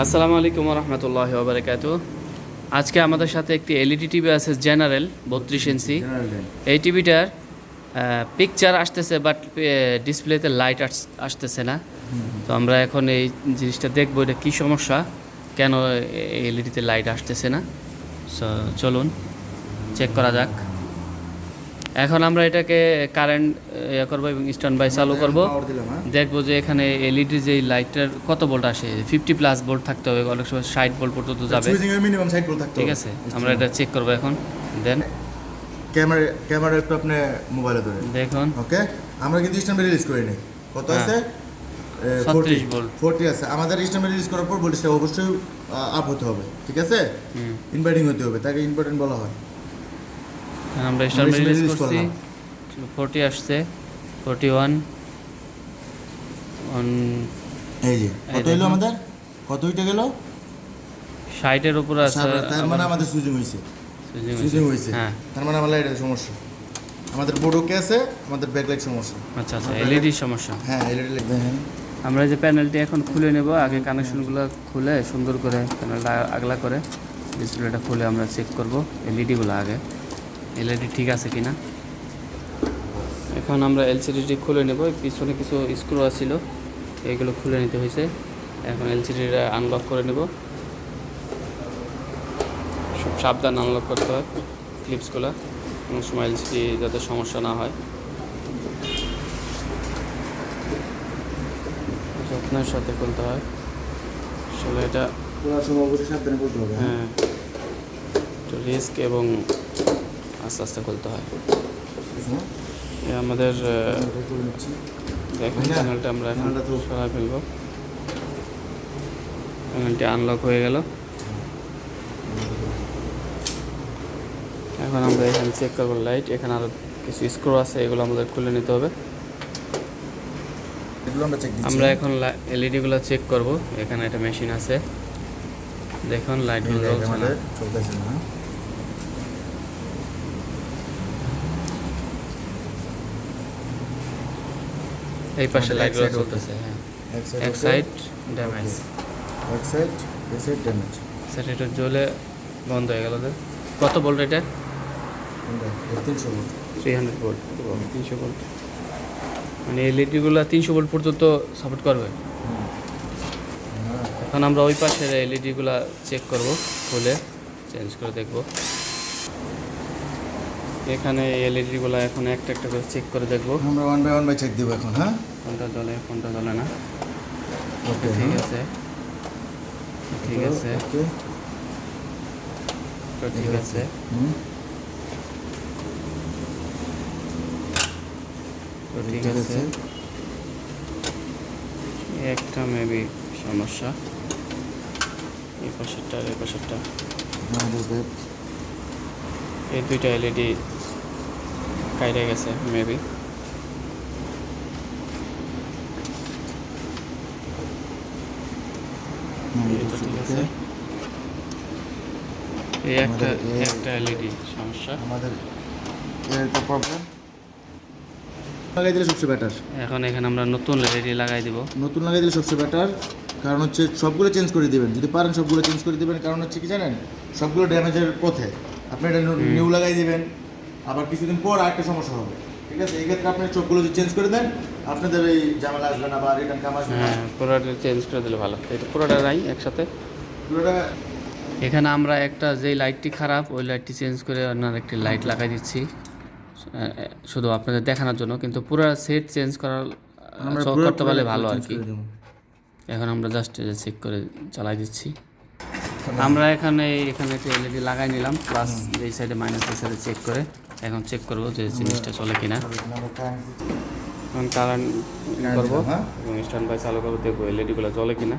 আসসালামু আলাইকুম ওয়া রাহমাতুল্লাহি ওয়া বারাকাতুহু। আজকে আমাদের সাথে একটি এলইডি টিভি আছে জেনারেল 32 ইঞ্চি। এই টিভিটার পিকচার আসতেছে বাট ডিসপ্লেতে লাইট আসতেছে না। তো আমরা এখন এই জিনিসটা দেখবো এটা কী সমস্যা, কেন এলইডিতে লাইট আসতেছে না। সো চলুন চেক করা যাক। এখন আমরা এটাকে কারেন্ট করবো এবং স্ট্যান্ড বাই চালু করবো। দেখবো যে এখানে এলইডি যে লাইটের কত ভোল্ট আসে। 50+ ভোল্ট থাকতে হবে, অনেক সময় 60 ভোল্ট পর্যন্ত যাবে। ঠিক আছে, আমরা এটা চেক করবো এখন। দেন ক্যামেরা একটু আপনি মোবাইলে ধরে দেখুন। ওকে, আমরা কিন্তু স্ট্যান্ড বাই রিলিজ করি নাই। কত আছে? 36 ভোল্ট 40 আছে। আমাদের স্ট্যান্ড বাই রিলিজ করার পর ভোল্টেজটা অবশ্যই আপ হতে হবে, ঠিক আছে? ইনভার্টিং হতে হবে, তাকে ইনভার্টিং বলা হয়। আমরা স্ট্যান্ড বাই রিলিজ করছি, 40 আসছে, 41 এই যে কত হলো আমাদের, কত হইতে গেল? 60 এর উপর আছে। তার মানে আমাদের সুইচিং হইছে। হ্যাঁ, তার মানে আমার লাইটের সমস্যা। আমাদের বোর্ড ওকে আছে, আমাদের ব্যাকলাইট সমস্যা। আচ্ছা, এলইডি সমস্যা। হ্যাঁ, এলইডি দেখেন। আমরা যে প্যানেলটি এখন খুলে নেব। আগে কানেকশনগুলো খুলে সুন্দর করে প্যানেলটা আগলা করে ডিসপ্লেটা খুলে আমরা চেক করব এলইডিগুলো আগে, এলইডি ঠিক আছে কিনা। এখন আমরা এলসিডিটি খুলে নেব। পিছনে কিছু স্ক্রু ছিল, এগুলো খুলে নিতে হয়েছে। এখন এলসিডিটা আনলক করে নেব। সব সাবধান আনলক করতে হয় ক্লিপসগুলো, কোনো সময় এলসিডি যাতে সমস্যা না হয়। যত্নের সাথে খুলতে হয় আসলে এটা। পুরো সময় অবশ্যই সাবধানে করতে হবে। হ্যাঁ, একটু রিস্ক এবং আস্তে আস্তে খুলতে হয়। আমাদের দেখুন প্যানেলটা আমরা এখন সরাই ফেলবো। প্যানেলটি আনলক হয়ে গেল। এখন আমরা এখানে চেক করবো লাইট। এখানে আরও কিছু স্ক্রু আছে, এগুলো আমাদের খুলে নিতে হবে। আমরা এখন এলইডিগুলো চেক করব। এখানে একটা মেশিন আছে, দেখুন লাইটগুলো চলতেছে না। এই পাশে লাইটগুলো চলতেছে। হ্যাঁ, এক সাইড ড্যামেজ, এক সাইড ড্যামেজ। সেটা এটা জ্বলে বন্ধ হয়ে গেল। কত ভোল্ট এটা? 300 ভোল্ট। 300 volt, 300 volt. মানে এলইডিগুলো 300 ভোল্ট পর্যন্ত সাপোর্ট করবে। এখন আমরা ওই পাশের এলইডিগুলো চেক করব, খুলে চেঞ্জ করে দেখব। এখানে এলইডিগুলো এখন একটা একটা করে চেক করে দেখব। আমরা ওয়ান বাই চেক দেব এখন। হ্যাঁ, কোনটা জ্বলে কোনটা জ্বলে না। ওকে, ঠিক আছে, ঠিক আছে, ওকে, তো ঠিক আছে। তো ঠিক আছে, একটা মেবি সমস্যা। এই পাশেরটা এই পাশেরটা, এই দুইটা এলইডি কাইরে গেছে মেবি। ঠিক আছে, এই একটা এলইডি সমস্যা আমাদের একটা প্রবলেম। লাগাই দিলে সবচেয়ে বেটার। এখন এখানে আমরা নতুন এলইডি লাগাই দিব। নতুন লাগাই দিলে সবচেয়ে বেটার, কারণ হচ্ছে সবগুলো চেঞ্জ করে দিবেন যদি পারেন। সবগুলো চেঞ্জ করে দিবেন, কারণ হচ্ছে কি জানেন, সবগুলো ড্যামেজের পথে। আপনি এটা নিউ লাগাই দিবেন, আবার কিছুদিন পর আরেকটা সমস্যা হবে। ঠিক আছে, এই ক্ষেত্রে আপনি সবগুলো যদি চেঞ্জ করে দেন, আপনাদের এই ঝামেলা আসবে না বা রিটার্ন কাম আসবে না। হ্যাঁ, পুরোটা চেঞ্জ করে দিলে ভালো। এটা পুরোটা নাই একসাথে। পুরোটা এখানে আমরা একটা যেই লাইটটি খারাপ, ওই লাইটটি চেঞ্জ করে অন্য একটি লাইট লাগাই দিচ্ছি, শুধু আপনাদের দেখানোর জন্য। কিন্তু পুরো সেট চেঞ্জ করতে পারলে ভালো আর কি। এখন আমরা জাস্ট চেক করে চালাই দিচ্ছি। আমরা এখানে একটি এলইডি লাগাই নিলাম, প্লাস এই সাইডে মাইনাস এই সাইডে চেক করে এখন চেক করবো যে জিনিসটা চলে কিনা। এখন কারেন্ট করবো এবং স্ট্যান্ড বাই চালু করবো, দেখবো এলইডিগুলো জ্বলে কিনা।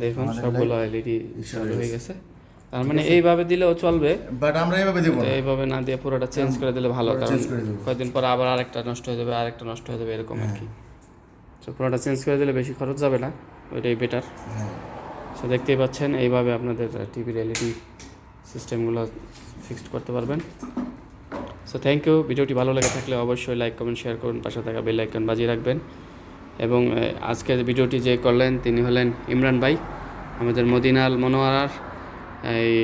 দেখুন সবগুলো এলইডি চালু হয়ে গেছে। তার মানে এইভাবে দিলেও চলবে, বাট আমরা এইভাবে দেব না। এইভাবে না দিয়ে পুরোটা চেঞ্জ করে দিলে ভালো, কারণ কয়েকদিন পর আবার আরেকটা নষ্ট হয়ে যাবে, আরেকটা নষ্ট হয়ে যাবে, এরকম আর কি। তো পুরোটা চেঞ্জ করে দিলে বেশি খরচ যাবে না, ওইটাই বেটার। সো দেখতেই পাচ্ছেন, এইভাবে আপনাদের টিভির এলইডি সিস্টেমগুলো ফিক্সড করতে পারবেন। So thank you. ভিডিওটি ভালো লেগে থাকলে অবশ্যই লাইক কমেন্ট শেয়ার করুন, পাশে থাকা বেল আইকন বাজিয়ে রাখবেন। এবং আজকের ভিডিওটি যে করলেন তিনি হলেন ইমরান ভাই, আমাদের মদিনাল মনোয়ারার এই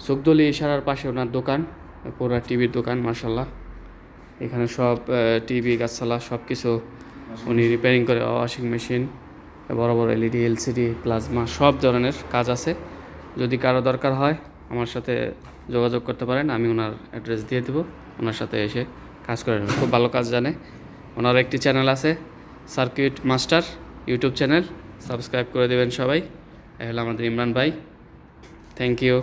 সুকদলি ইশারার পাশে ওনার দোকান, পুরা টিভির দোকান মাশাল্লাহ। এখানে সব টিভি গাছপালা সব কিছু উনি রিপেয়ারিং করে, ওয়াশিং মেশিন, বড় বড় এলইডি এলসিডি প্লাজমা সব ধরনের কাজ আছে। যদি কারো দরকার হয় আমার সাথে যোগাযোগ করতে পারেন, আমি ওনার অ্যাড্রেস দিয়ে দেবো, ওনার সাথে এসে কাজ করে নেবেন। খুব ভালো কাজ জানে। ওনার একটি চ্যানেল আছে circuit master YouTube channel, subscribe করে দেবেন সবাই। এ হলো আমাদের ইমরান ভাই। Thank you.